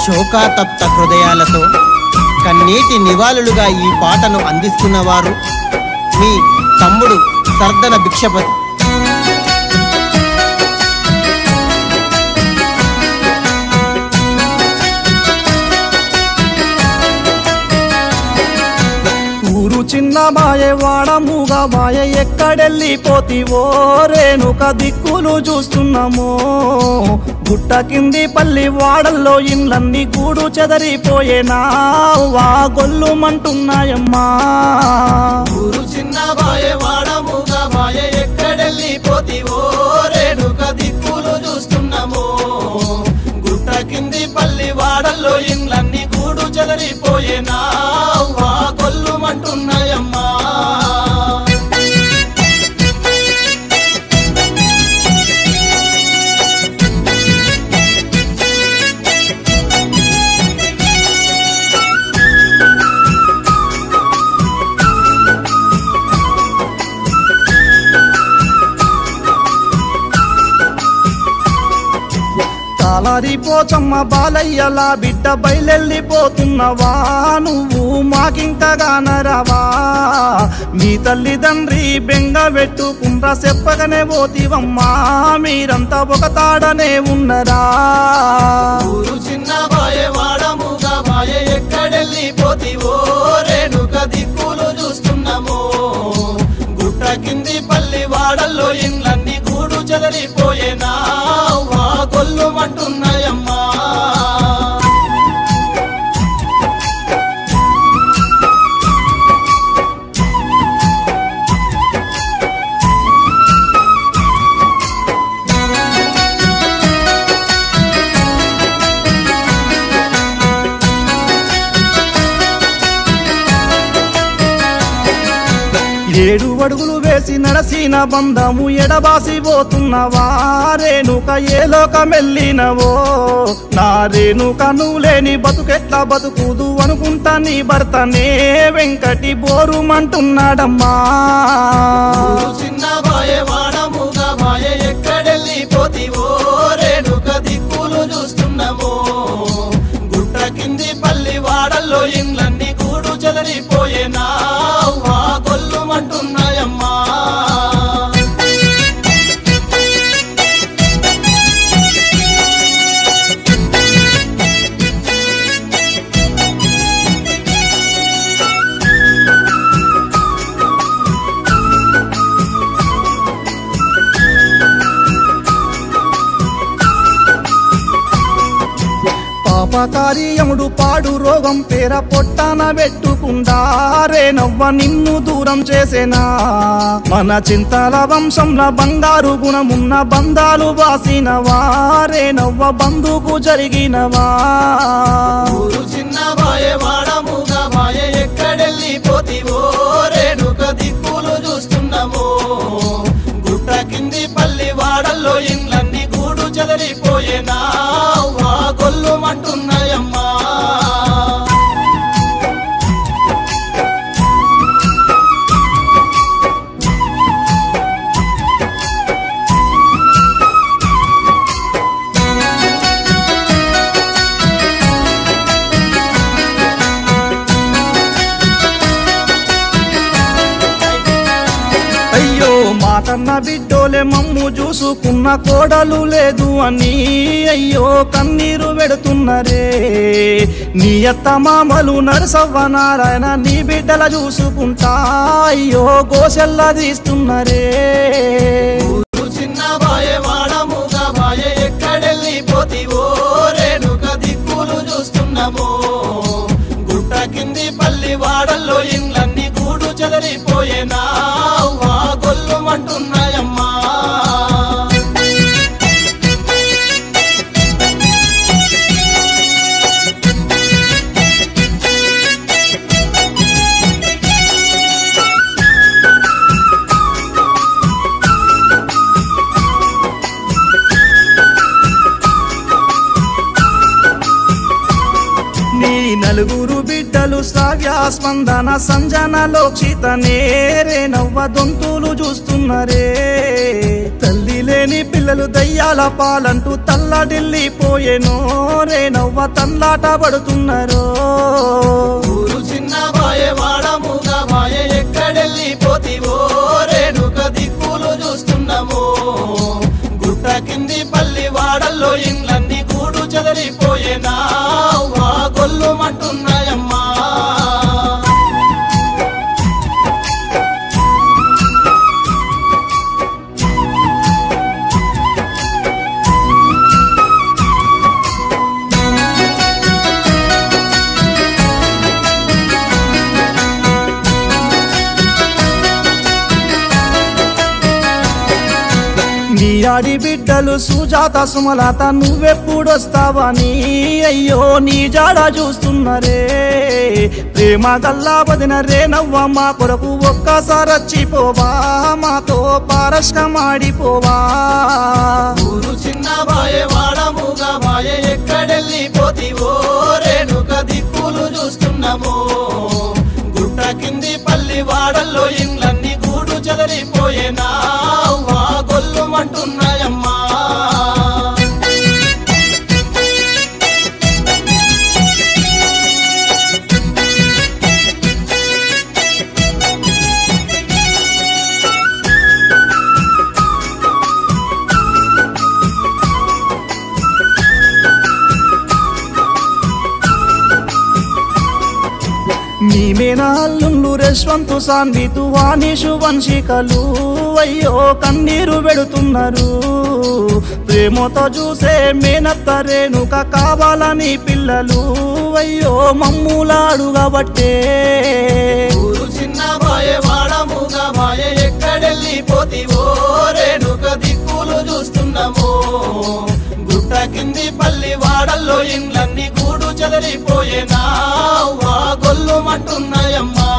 శోకాతప్త హృదయాలతో కన్నీటి నివాళులుగా ఈ పాటను అందిస్తున్నవారు మీ తమ్ముడు సర్దన భిక్షపతి. ఊరు చిన్న మాయే వాడముగా మాయ ఎక్కడెళ్ళిపోతివో రేణుక దిక్కులు చూస్తున్నామో గుట్ట కింది పల్లి వాడల్లో ఇండ్లన్నీ గూడు చెదరిపోయేనా వా గొల్లుమంటున్నాయమ్మా. ఊరు చిన్న మాయే వాడముగా మాయ ఎక్కడెళ్ళిపోతివో రేణుక దిక్కులు చూస్తున్నామో గుట్ట కింది పల్లి వాడల్లో ఇండ్లన్నీ గూడు చెదరిపోయేనా వా గొల్లుమంటున్నాయమ్మా. తాళారిపోచమ్మ బాలయ్యలా బిడ్డ బయలెళ్ళిపోతున్నవా నువ్వు మాకింకగానరావా. మీ తల్లిదండ్రి బెంగ పెట్టుకుండ్రా చెప్పగనే పోతివమ్మా మీరంతా ఒక తాడనే ఉన్నరా. ఊరు చిన్న బాయే వాడముగా బాయ ఎక్కడెళ్ళిపోతివో రేణుక దిక్కులు చూస్తున్నామో గుట్ట కింది పల్లి వాడల్లో ఇండ్లన్నీ గూడు చెదరిపోయేనా వా గొల్లుమంటున్నాయమ్మా. ఏడు అడుగులు వేసి నడసిన బంధము ఎడబాసిపోతున్నవా రేణుక ఏ లోకమెళ్ళినవో నా రేణుక నువ్వు లేని బతుకెట్లా బతుకుదు అనుకుంటా నీ భర్తనే వెంకటి బోరుమంటున్నాడమ్మా. చిన్న బాయే వాడముగా బాయ ఎక్కడెళ్ళిపోతివో రేణుక దిక్కులు చూస్తున్నామో గుట్ట కింది పల్లి వాడల్లో ఇండ్లన్నీ గూడు చెదరిపోయేనా వా గొల్లుమంటున్నాయమ్మా. పాపకార్యముడు పాడు రోగం పేర పొట్టాన పెట్టుకుండా రేనవ్వ నిన్ను దూరం చేసేనా. మన చింతల వంశంలో బంగారు గుణమున్న బంధాలు బాసినవా రేనవ్వ బంధుకు జరిగినవా. ఊరు చిన్న బాయే వాడముగా బాయ ఎక్కడెళ్ళిపోతివో రేణుక దిక్కులు చూస్తున్నామో గుట్ట కింది పల్లి వాడల్లో ఇండ్లన్నీ గూడు చెదరిపోయేనా వా గొల్లుమంటున్నాయమ్మా. అయ్యో మాటన్న బిడ్డోలే మమ్ము చూసుకున్న కోడలు లేదు అని అయ్యో కన్నీరు పెడుతున్నరే. నీ అత్త మామలు నరసవ్వ నారాయణ నీ బిడ్డల చూసుకుంటా అయ్యో గోసెల్లా తీస్తున్నరే. చిన్న బాయే వాడముగా బాయ ఎక్కడెళ్ళిపోతివో రేణుక దిక్కులు చూస్తున్నామో గుట్ట కింది పల్లి వాడల్లో ఇండ్లన్నీ గూడు చెదరిపోయేనా వా గొల్లుమంటున్నాయమ్మా. నలుగురు బిడ్డలు శ్రావ్య స్పందన సంజన లోక్షిత నేరే నవ్వ దొంతులు చూస్తున్నరే తల్లి లేని పిల్లలు దయ్యాల పాలంటూ తల్లడిల్లిపోయేనో రే నవ్వ తల్లాట పడుతున్నారో ఊరు చిన్న బాయే వాడముగా బాయే ఎక్కడెళ్ళిపోతివో రేణుక దిక్కులు చూస్తున్నామో గుట్ట కింది పల్లి వాడల్లో ఇండ్లన్నీ కూడు చెదరిపోయేనా వా గొల్లుమంటున్నాయమ్మా నీ ఆడి బిడ్డలు సుజాత సుమలత నువ్వెప్పుడొస్తావని అయ్యో నీ జాడ చూస్తున్నరే ప్రేమ గల్లా వదిన రే నవ్వ మా కొరకు ఒక్కసారి వచ్చిపోవా మాతో పారస్కమాడిపోవా ఊరు చిన్న బాయే వాడముగా బాయే ఎక్కడెళ్ళిపోతివో రేణుక దిక్కులు చూస్తున్నామో గుట్ట కింది పల్లి వాడల్లో ఇండ్లన్నీ గూడు చెదరిపోయేనా వా గొల్లుమంటున్నాయమ్మా నీమేనాళ్ళు రేష్వంతు సాన్వితు వాణిషు వంశికలు అయ్యో కన్నీరు పెడుతున్నారు ప్రేమతో చూసే మేనత్త రేణుక కావాలని పిల్లలు అయ్యో మమ్ములాడుగబట్టే ఊరు చిన్న బాయే వాడముగా బాయే ఎక్కడెళ్ళిపోతివో రేణుక దిక్కులు చూస్తున్నామో గుట్ట కింది పల్లి వాడల్లో ఇండ్లన్నీ గూడు చెదరిపోయేనా వా గొల్లుమంటున్నాయమ్మా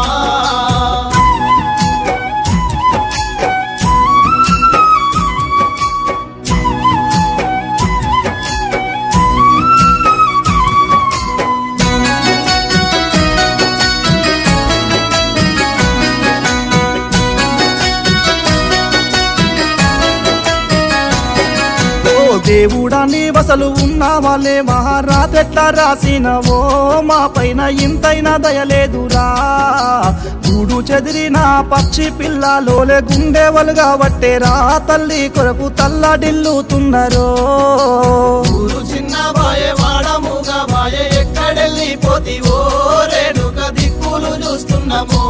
దేవుడా నీ వసలు ఉన్నావాలే మహారాతెట్లా రాసినవో మా పైన ఇంతైనా దయలేదురా గూడు చెదిరిన పక్షి పిల్లలోలే గుండెవలుగా వట్టేరా తల్లి కొరకు తల్లడిల్లుతున్నరో ఊరు చిన్న బాయే వాడముగా బాయే ఎక్కడెళ్ళిపోతివో రేణుక దిక్కులు చూస్తున్నామో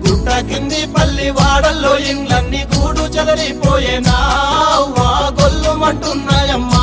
గుట్ట కింది పల్లి వాడల్లో ఇండ్లన్నీ గూడు చెదరిపోయేనా వా గొల్లుమంటున్నాయమ్మా